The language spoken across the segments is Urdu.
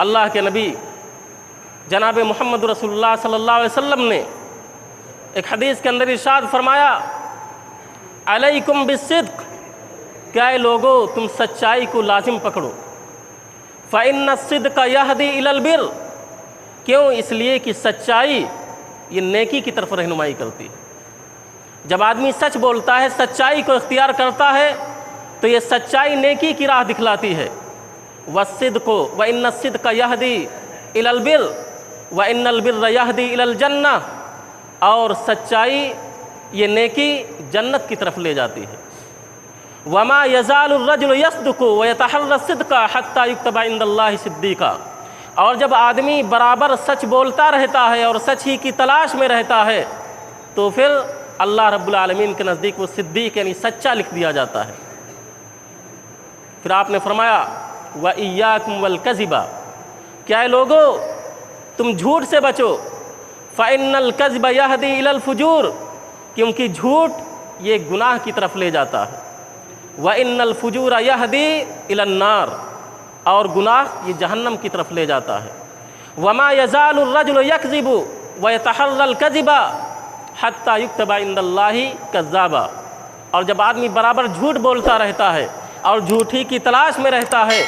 اللہ کے نبی جناب محمد رسول اللہ صلی اللہ علیہ وسلم نے ایک حدیث کے اندر ارشاد فرمایا، علیکم بالصدق، کیا اے لوگو تم سچائی کو لازم پکڑو، فإن الصدق یہدی الی البر، کیوں؟ اس لیے کہ سچائی یہ نیکی کی طرف رہنمائی کرتی ہے۔ جب آدمی سچ بولتا ہے، سچائی کو اختیار کرتا ہے، تو یہ سچائی نیکی کی راہ دکھلاتی ہے۔ والصدق وإن الصدق یہدی الی البر وإن البر یہدی الی الجنہ، اور سچائی یہ نیکی جنت کی طرف لے جاتی ہے۔ وما یزال الرجل یصدق ویتحری الصدق حتی یکتب عند اللہ صدیقا، اور جب آدمی برابر سچ بولتا رہتا ہے اور سچ ہی کی تلاش میں رہتا ہے، تو پھر اللہ رب العالمین کے نزدیک وہ صدیق یعنی سچا لکھ دیا جاتا ہے۔ پھر آپ نے فرمایا وَإِيَّاكُمْ وَالْكَذِبَ، کیا اے لوگو تم جھوٹ سے بچو، فَإِنَّ الْكَذِبَ يَهْدِي إِلَى الْفُجُورِ، کیونکہ جھوٹ یہ گناہ کی طرف لے جاتا ہے۔ وَإِنَّ الْفُجُورَ يَهْدِي إِلَى النَّارِ، اور گناہ یہ جہنم کی طرف لے جاتا ہے۔ وَمَا يَزَالُ الرَّجُلُ يَكْذِبُ وَيَتَحَرَّى الْكَذِبَ حَتَّى يُكْتَبَ عِندَ اللَّهِ كَذَّابًا، اور جب آدمی برابر جھوٹ بولتا رہتا ہے اور جھوٹی کی تلاش میں رہتا ہے،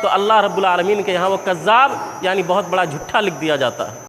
تو اللہ رب العالمین کے یہاں وہ کذاب یعنی بہت بڑا جھوٹا لکھ دیا جاتا ہے۔